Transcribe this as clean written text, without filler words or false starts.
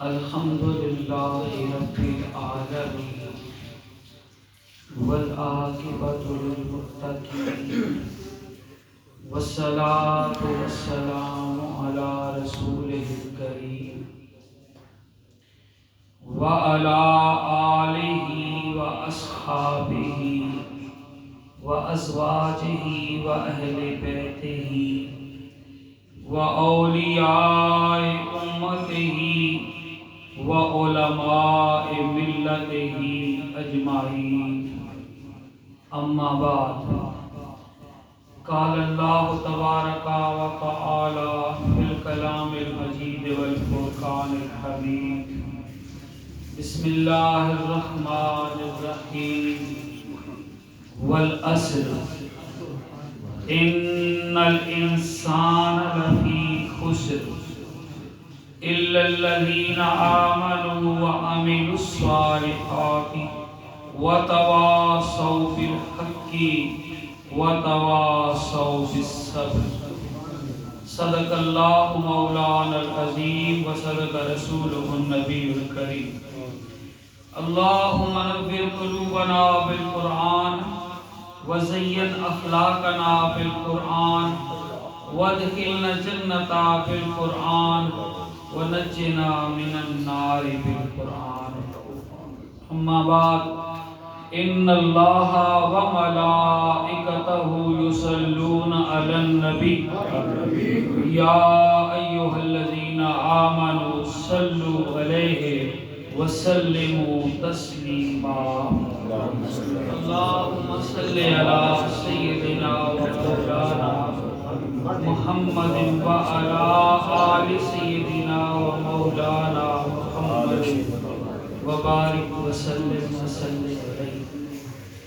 الحمد لله رب العالمين والعاقبة للمتقين والصلاة والسلام على رسوله الكريم وعلى آله وأصحابه وأزواجه وأهل بيته وأولياء أمته وعلماء ملته أجمعين أما بعد قال الله تبارك وتعالى في الكلام المجيد والفرقان الحميد بسم الله الرحمن الرحيم والعصر إن الإنسان لفي خسر إلا الذين آمنوا وعملوا الصالحات وتواصوا بالحق وتواصوا بالصبر صدق الله مولانا العظيم وصدق رسوله النبي الكريم اللهم نور قلوبنا بالقرآن وزين أخلاقنا بالقرآن وادخلنا الجنة بالقرآن ونجنا من النار بالقرآن أما بعد إن الله وملائكته يصلون على النبي يا أيها الذين آمنوا صلوا عليه وسلموا تسليما اللهم صل على سيدنا ومولانا محمد وعلى آل سيدنا ومولانا محمد وبارك وسلم عليه